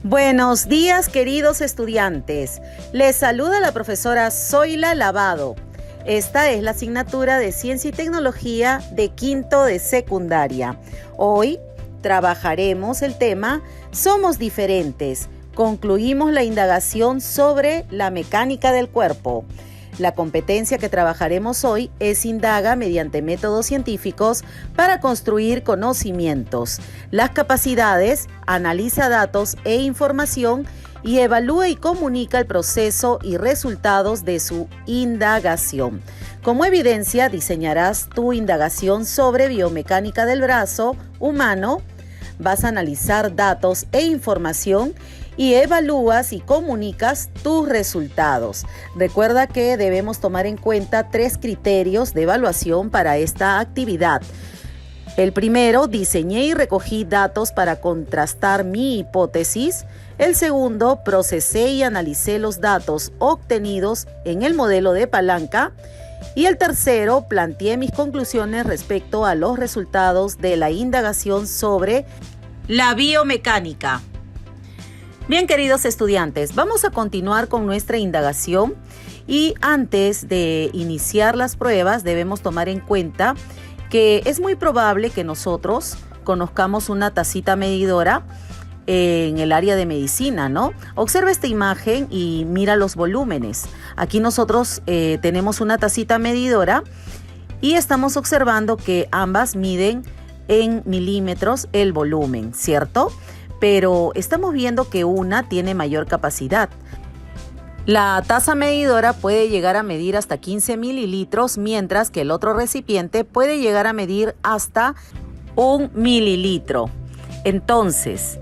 Buenos días, queridos estudiantes. Les saluda la profesora Zoila Lavado. Esta es la asignatura de Ciencia y Tecnología de quinto de secundaria. Hoy trabajaremos el tema Somos diferentes. Concluimos la indagación sobre la mecánica del cuerpo. La competencia que trabajaremos hoy es indaga mediante métodos científicos para construir conocimientos. Las capacidades, analiza datos e información y evalúa y comunica el proceso y resultados de su indagación. Como evidencia, diseñarás tu indagación sobre biomecánica del brazo humano. Vas a analizar datos e información y evalúas y comunicas tus resultados. Recuerda que debemos tomar en cuenta 3 criterios de evaluación para esta actividad. El primero, diseñé y recogí datos para contrastar mi hipótesis. El segundo, procesé y analicé los datos obtenidos en el modelo de palanca. Y el tercero, planteé mis conclusiones respecto a los resultados de la indagación sobre la biomecánica. Bien, queridos estudiantes, vamos a continuar con nuestra indagación y antes de iniciar las pruebas debemos tomar en cuenta que es muy probable que nosotros conozcamos una tacita medidora en el área de medicina, ¿no? Observa esta imagen y mira los volúmenes. Aquí nosotros tenemos una tacita medidora y estamos observando que ambas miden en milímetros el volumen, ¿cierto? Pero estamos viendo que una tiene mayor capacidad. La taza medidora puede llegar a medir hasta 15 mililitros, mientras que el otro recipiente puede llegar a medir hasta 1 mililitro. Entonces,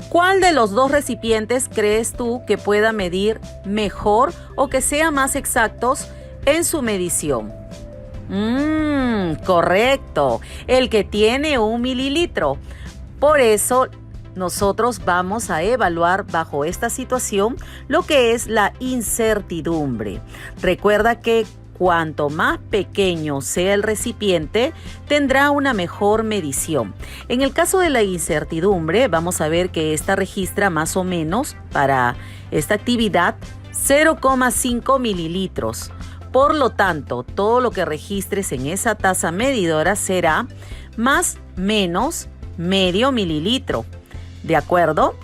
¿cuál de los dos recipientes crees tú que pueda medir mejor o que sea más exactos en su medición? Correcto, el que tiene 1 mililitro. Por eso, nosotros vamos a evaluar bajo esta situación lo que es la incertidumbre. Recuerda que cuanto más pequeño sea el recipiente, tendrá una mejor medición. En el caso de la incertidumbre, vamos a ver que esta registra más o menos para esta actividad 0,5 mililitros. Por lo tanto, todo lo que registres en esa taza medidora será más menos medio mililitro. ¿De acuerdo?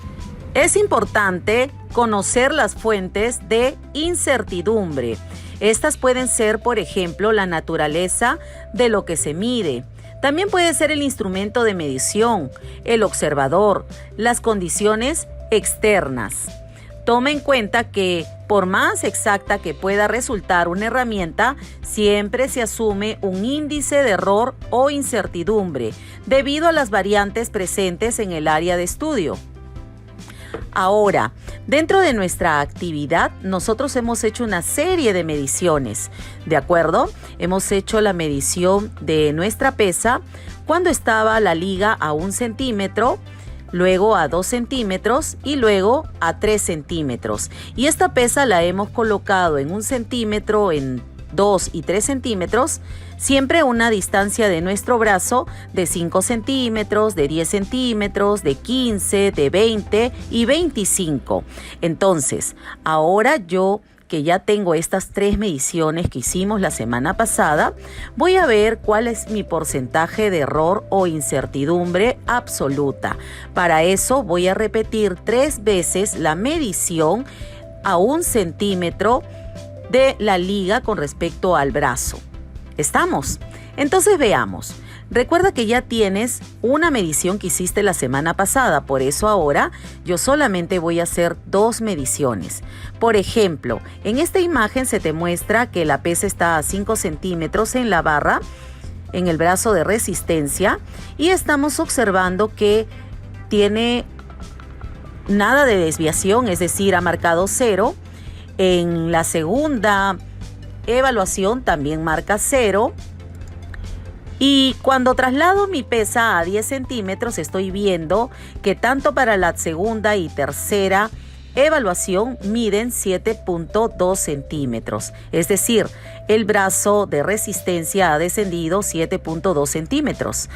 Es importante conocer las fuentes de incertidumbre. Estas pueden ser, por ejemplo, la naturaleza de lo que se mide. También puede ser el instrumento de medición, el observador, las condiciones externas. Toma en cuenta que, por más exacta que pueda resultar una herramienta, siempre se asume un índice de error o incertidumbre debido a las variantes presentes en el área de estudio. Ahora, dentro de nuestra actividad, nosotros hemos hecho una serie de mediciones, ¿de acuerdo? Hemos hecho la medición de nuestra pesa cuando estaba la liga a 1 centímetro, luego a 2 centímetros y luego a 3 centímetros. Y esta pesa la hemos colocado en 1 centímetro, en 2 y 3 centímetros, siempre a una distancia de nuestro brazo de 5 centímetros, de 10 centímetros, de 15, de 20 y 25. Entonces, ahora yo que ya tengo estas 3 mediciones que hicimos la semana pasada, voy a ver cuál es mi porcentaje de error o incertidumbre absoluta. Para eso voy a repetir 3 veces la medición a 1 centímetro de la liga con respecto al brazo. ¿Estamos? Entonces veamos. Recuerda que ya tienes una medición que hiciste la semana pasada, por eso ahora yo solamente voy a hacer 2 mediciones. Por ejemplo, en esta imagen se te muestra que la pesa está a 5 centímetros en la barra, en el brazo de resistencia, y estamos observando que tiene nada de desviación, es decir, ha marcado 0. En la segunda evaluación también marca 0. Y cuando traslado mi pesa a 10 centímetros, estoy viendo que tanto para la segunda y tercera evaluación miden 7.2 centímetros. Es decir, el brazo de resistencia ha descendido 7.2 centímetros.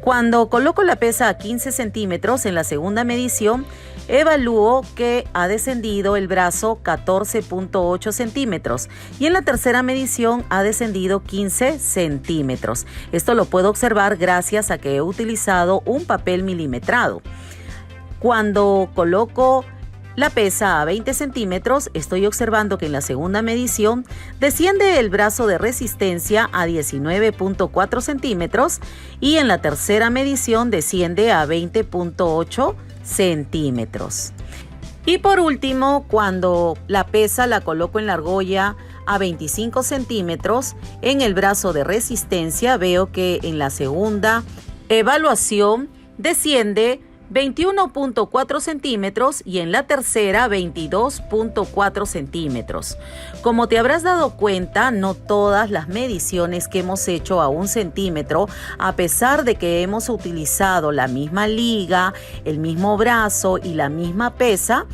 Cuando coloco la pesa a 15 centímetros en la segunda medición, evalúo que ha descendido el brazo 14.8 centímetros y en la tercera medición ha descendido 15 centímetros. Esto lo puedo observar gracias a que he utilizado un papel milimetrado. Cuando coloco la pesa a 20 centímetros, estoy observando que en la segunda medición desciende el brazo de resistencia a 19.4 centímetros y en la tercera medición desciende a 20.8 centímetros. Y por último, cuando la pesa la coloco en la argolla a 25 centímetros, en el brazo de resistencia veo que en la segunda evaluación desciende 21.4 centímetros y en la tercera 22.4 centímetros. Como te habrás dado cuenta, no todas las mediciones que hemos hecho a 1 centímetro, a pesar de que hemos utilizado la misma liga, el mismo brazo y la misma pesa,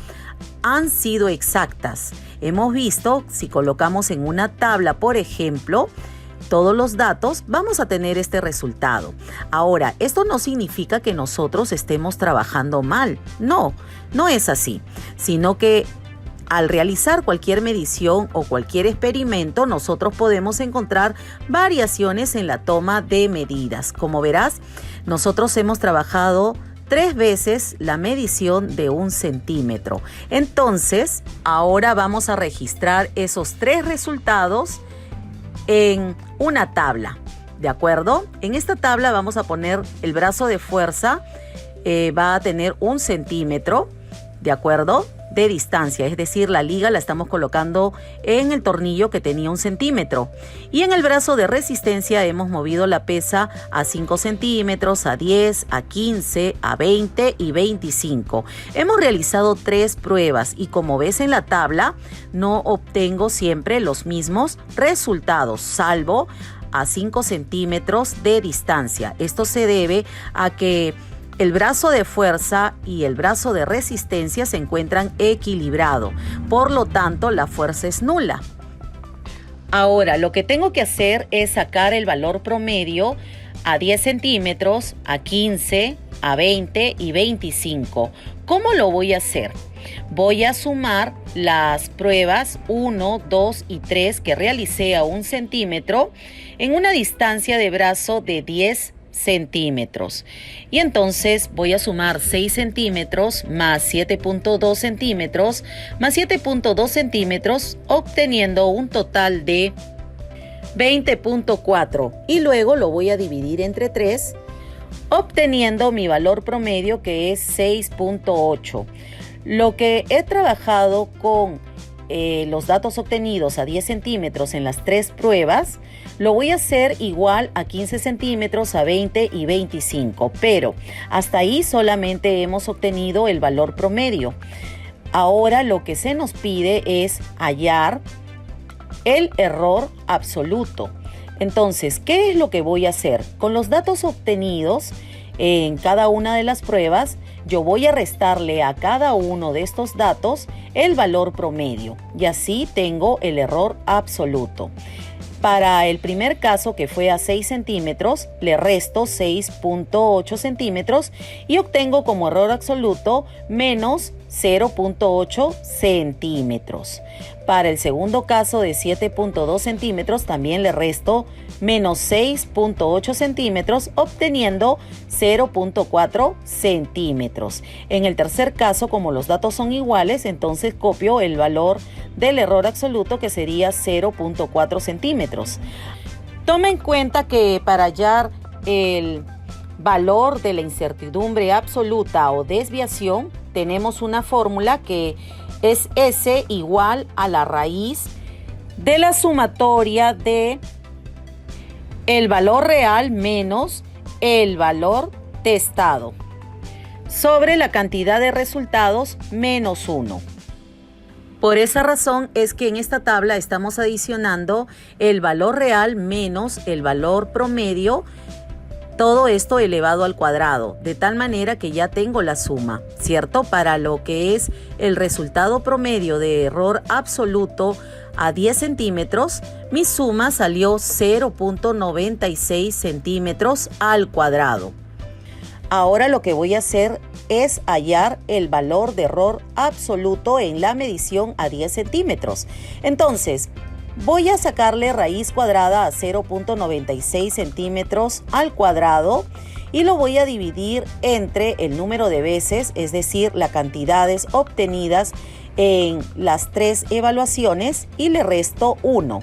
han sido exactas. Hemos visto, si colocamos en una tabla, por ejemplo, todos los datos, vamos a tener este resultado. Ahora, esto no significa que nosotros estemos trabajando mal. No es así, sino que al realizar cualquier medición o cualquier experimento, nosotros podemos encontrar variaciones en la toma de medidas. Como verás, nosotros hemos trabajado 3 veces la medición de 1 centímetro. Entonces, ahora vamos a registrar esos 3 resultados en una tabla, ¿de acuerdo? En esta tabla vamos a poner el brazo de fuerza, va a tener 1 centímetro, ¿de acuerdo? De distancia, es decir, la liga la estamos colocando en el tornillo que tenía 1 centímetro. Y en el brazo de resistencia hemos movido la pesa a 5 centímetros, a 10, a 15, a 20 y 25. Hemos realizado 3 pruebas y como ves en la tabla, no obtengo siempre los mismos resultados, salvo a 5 centímetros de distancia. Esto se debe a que el brazo de fuerza y el brazo de resistencia se encuentran equilibrados, por lo tanto la fuerza es nula. Ahora lo que tengo que hacer es sacar el valor promedio a 10 centímetros, a 15, a 20 y 25. ¿Cómo lo voy a hacer? Voy a sumar las pruebas 1, 2 y 3 que realicé a 1 centímetro en una distancia de brazo de 10 centímetros. Y entonces voy a sumar 6 centímetros más 7.2 centímetros más 7.2 centímetros, obteniendo un total de 20.4. Y luego lo voy a dividir entre 3, obteniendo mi valor promedio, que es 6.8. Lo que he trabajado con los datos obtenidos a 10 centímetros en las 3 pruebas, lo voy a hacer igual a 15 centímetros, a 20 y 25, pero hasta ahí solamente hemos obtenido el valor promedio. Ahora lo que se nos pide es hallar el error absoluto. Entonces, ¿qué es lo que voy a hacer? Con los datos obtenidos en cada una de las pruebas, yo voy a restarle a cada uno de estos datos el valor promedio y así tengo el error absoluto. Para el primer caso, que fue a 6 centímetros, le resto 6.8 centímetros y obtengo como error absoluto menos 0.8 centímetros. Para el segundo caso de 7.2 centímetros, también le resto menos 6.8 centímetros, obteniendo 0.4 centímetros. En el tercer caso, como los datos son iguales, entonces copio el valor del error absoluto, que sería 0.4 centímetros. Toma en cuenta que para hallar el valor de la incertidumbre absoluta o desviación, tenemos una fórmula que es S igual a la raíz de la sumatoria de el valor real menos el valor testado sobre la cantidad de resultados menos 1. Por esa razón es que en esta tabla estamos adicionando el valor real menos el valor promedio, todo esto elevado al cuadrado, de tal manera que ya tengo la suma, ¿cierto? Para lo que es el resultado promedio de error absoluto a 10 centímetros, mi suma salió 0.96 centímetros al cuadrado. Ahora lo que voy a hacer es hallar el valor de error absoluto en la medición a 10 centímetros. Entonces, voy a sacarle raíz cuadrada a 0.96 centímetros al cuadrado y lo voy a dividir entre el número de veces, es decir, las cantidades obtenidas en las 3 evaluaciones, y le resto 1.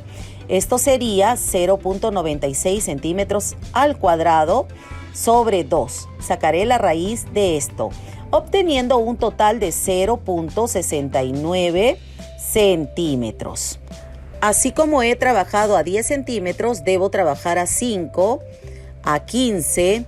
Esto sería 0.96 centímetros al cuadrado sobre 2. Sacaré la raíz de esto, obteniendo un total de 0.69 centímetros. Así como he trabajado a 10 centímetros, debo trabajar a 5, a 15,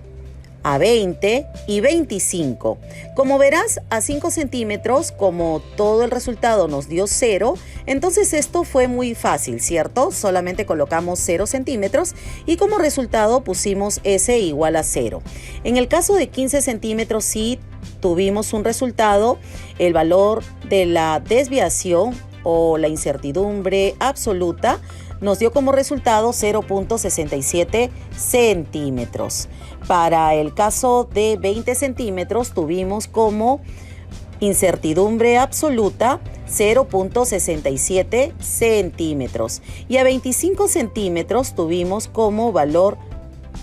a 20 y 25. Como verás, a 5 centímetros, como todo el resultado nos dio 0, entonces esto fue muy fácil, ¿cierto? Solamente colocamos 0 centímetros y como resultado pusimos S igual a 0. En el caso de 15 centímetros sí tuvimos un resultado, el valor de la desviación o la incertidumbre absoluta nos dio como resultado 0.67 centímetros. Para el caso de 20 centímetros tuvimos como incertidumbre absoluta 0.67 centímetros. Y a 25 centímetros tuvimos como valor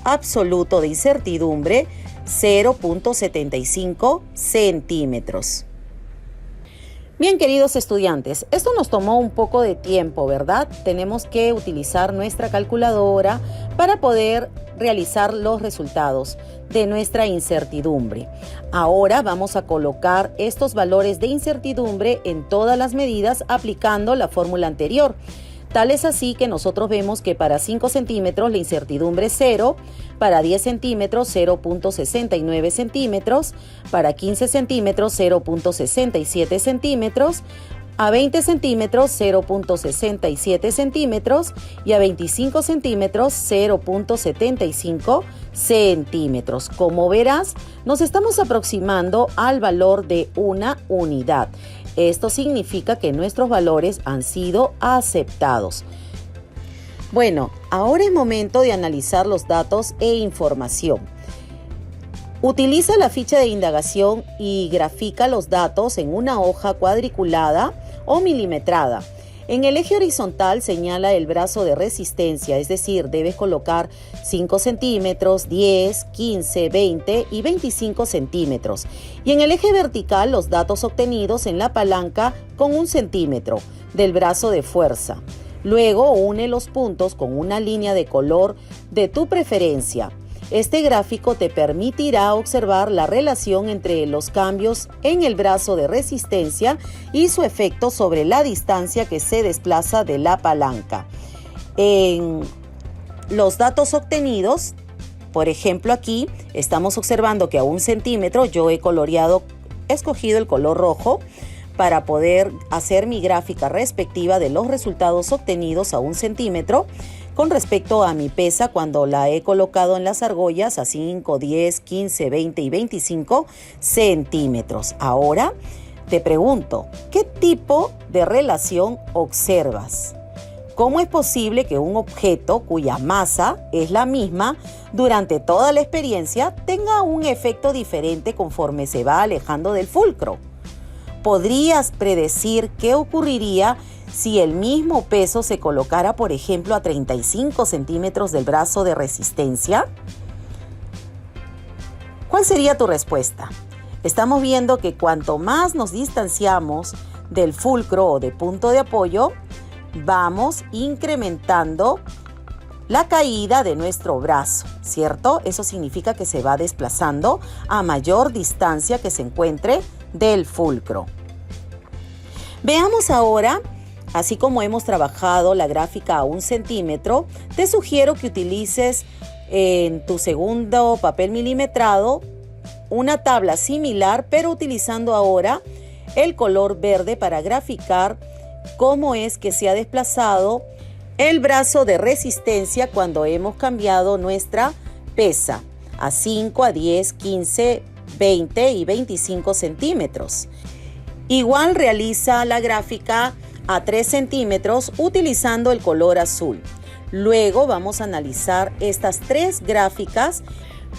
absoluto de incertidumbre 0.75 centímetros. Bien, queridos estudiantes, esto nos tomó un poco de tiempo, ¿verdad? Tenemos que utilizar nuestra calculadora para poder realizar los resultados de nuestra incertidumbre. Ahora vamos a colocar estos valores de incertidumbre en todas las medidas aplicando la fórmula anterior. Tal es así que nosotros vemos que para 5 centímetros la incertidumbre es 0, para 10 centímetros 0.69 centímetros, para 15 centímetros 0.67 centímetros, a 20 centímetros 0.67 centímetros y a 25 centímetros 0.75 centímetros. Como verás, nos estamos aproximando al valor de una unidad. Esto significa que nuestros valores han sido aceptados. Bueno, ahora es momento de analizar los datos e información. Utiliza la ficha de indagación y grafica los datos en una hoja cuadriculada o milimetrada. En el eje horizontal señala el brazo de resistencia, es decir, debes colocar 5 centímetros, 10, 15, 20 y 25 centímetros. Y en el eje vertical los datos obtenidos en la palanca con 1 centímetro del brazo de fuerza. Luego une los puntos con una línea de color de tu preferencia. Este gráfico te permitirá observar la relación entre los cambios en el brazo de resistencia y su efecto sobre la distancia que se desplaza de la palanca. En los datos obtenidos, por ejemplo aquí, estamos observando que a 1 centímetro yo he escogido el color rojo para poder hacer mi gráfica respectiva de los resultados obtenidos a 1 centímetro con respecto a mi pesa cuando la he colocado en las argollas a 5, 10, 15, 20 y 25 centímetros. Ahora te pregunto, ¿qué tipo de relación observas? ¿Cómo es posible que un objeto cuya masa es la misma durante toda la experiencia tenga un efecto diferente conforme se va alejando del fulcro? ¿Podrías predecir qué ocurriría si el mismo peso se colocara, por ejemplo, a 35 centímetros del brazo de resistencia? ¿Cuál sería tu respuesta? Estamos viendo que cuanto más nos distanciamos del fulcro o de punto de apoyo, vamos incrementando la caída de nuestro brazo, ¿cierto? Eso significa que se va desplazando a mayor distancia que se encuentre del fulcro. Veamos ahora, así como hemos trabajado la gráfica a 1 centímetro, te sugiero que utilices en tu segundo papel milimetrado una tabla similar, pero utilizando ahora el color verde para graficar cómo es que se ha desplazado el brazo de resistencia cuando hemos cambiado nuestra pesa a 5, a 10, 15, 20 y 25 centímetros. Igual realiza la gráfica a 3 centímetros utilizando el color azul. Luego vamos a analizar estas 3 gráficas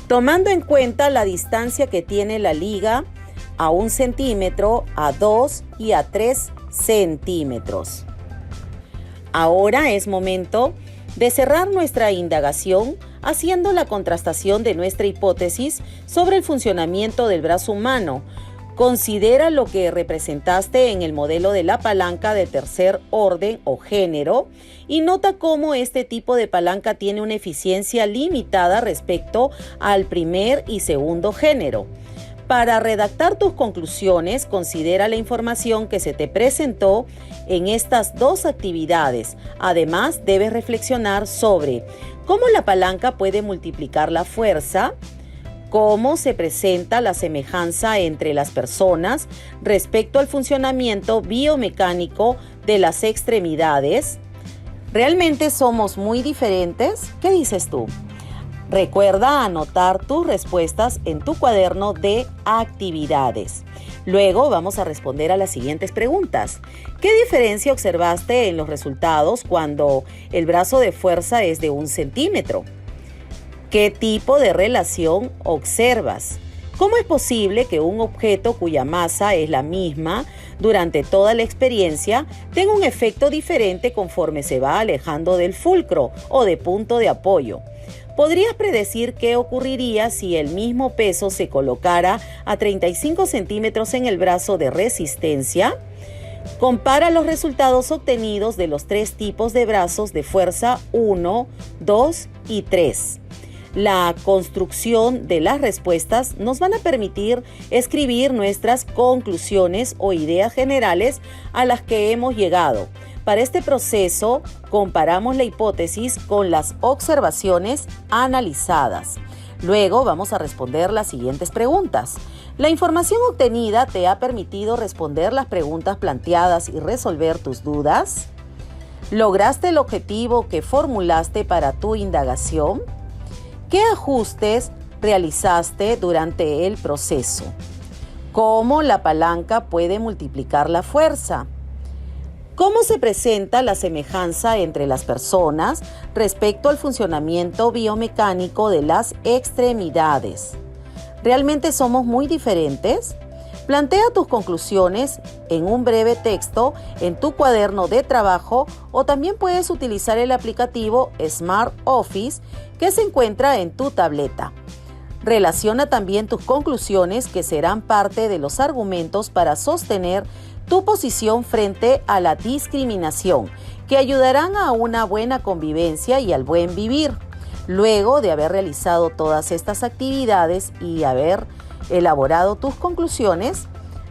tomando en cuenta la distancia que tiene la liga a 1 centímetro, a 2 y a 3 centímetros. Ahora es momento de cerrar nuestra indagación haciendo la contrastación de nuestra hipótesis sobre el funcionamiento del brazo humano. Considera lo que representaste en el modelo de la palanca de tercer orden o género y nota cómo este tipo de palanca tiene una eficiencia limitada respecto al primer y segundo género. Para redactar tus conclusiones, considera la información que se te presentó en estas dos actividades. Además, debes reflexionar sobre cómo la palanca puede multiplicar la fuerza, cómo se presenta la semejanza entre las personas respecto al funcionamiento biomecánico de las extremidades. ¿Realmente somos muy diferentes? ¿Qué dices tú? Recuerda anotar tus respuestas en tu cuaderno de actividades. Luego vamos a responder a las siguientes preguntas. ¿Qué diferencia observaste en los resultados cuando el brazo de fuerza es de 1 centímetro? ¿Qué tipo de relación observas? ¿Cómo es posible que un objeto cuya masa es la misma durante toda la experiencia tenga un efecto diferente conforme se va alejando del fulcro o de punto de apoyo? ¿Podrías predecir qué ocurriría si el mismo peso se colocara a 35 centímetros en el brazo de resistencia? Compara los resultados obtenidos de los 3 tipos de brazos de fuerza 1, 2 y 3. La construcción de las respuestas nos van a permitir escribir nuestras conclusiones o ideas generales a las que hemos llegado. Para este proceso, comparamos la hipótesis con las observaciones analizadas. Luego vamos a responder las siguientes preguntas. La información obtenida te ha permitido responder las preguntas planteadas y resolver tus dudas. ¿Lograste el objetivo que formulaste para tu indagación? ¿Qué ajustes realizaste durante el proceso? ¿Cómo la palanca puede multiplicar la fuerza? ¿Cómo se presenta la semejanza entre las personas respecto al funcionamiento biomecánico de las extremidades? ¿Realmente somos muy diferentes? Plantea tus conclusiones en un breve texto en tu cuaderno de trabajo o también puedes utilizar el aplicativo Smart Office que se encuentra en tu tableta. Relaciona también tus conclusiones que serán parte de los argumentos para sostener tu posición frente a la discriminación, que ayudarán a una buena convivencia y al buen vivir. Luego de haber realizado todas estas actividades y haber elaborado tus conclusiones,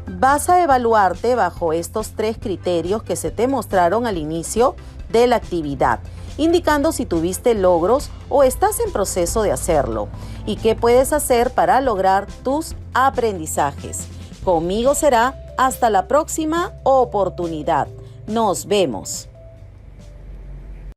vas a evaluarte bajo estos 3 criterios que se te mostraron al inicio de la actividad, indicando si tuviste logros o estás en proceso de hacerlo y qué puedes hacer para lograr tus aprendizajes. Conmigo será hasta la próxima oportunidad. Nos vemos.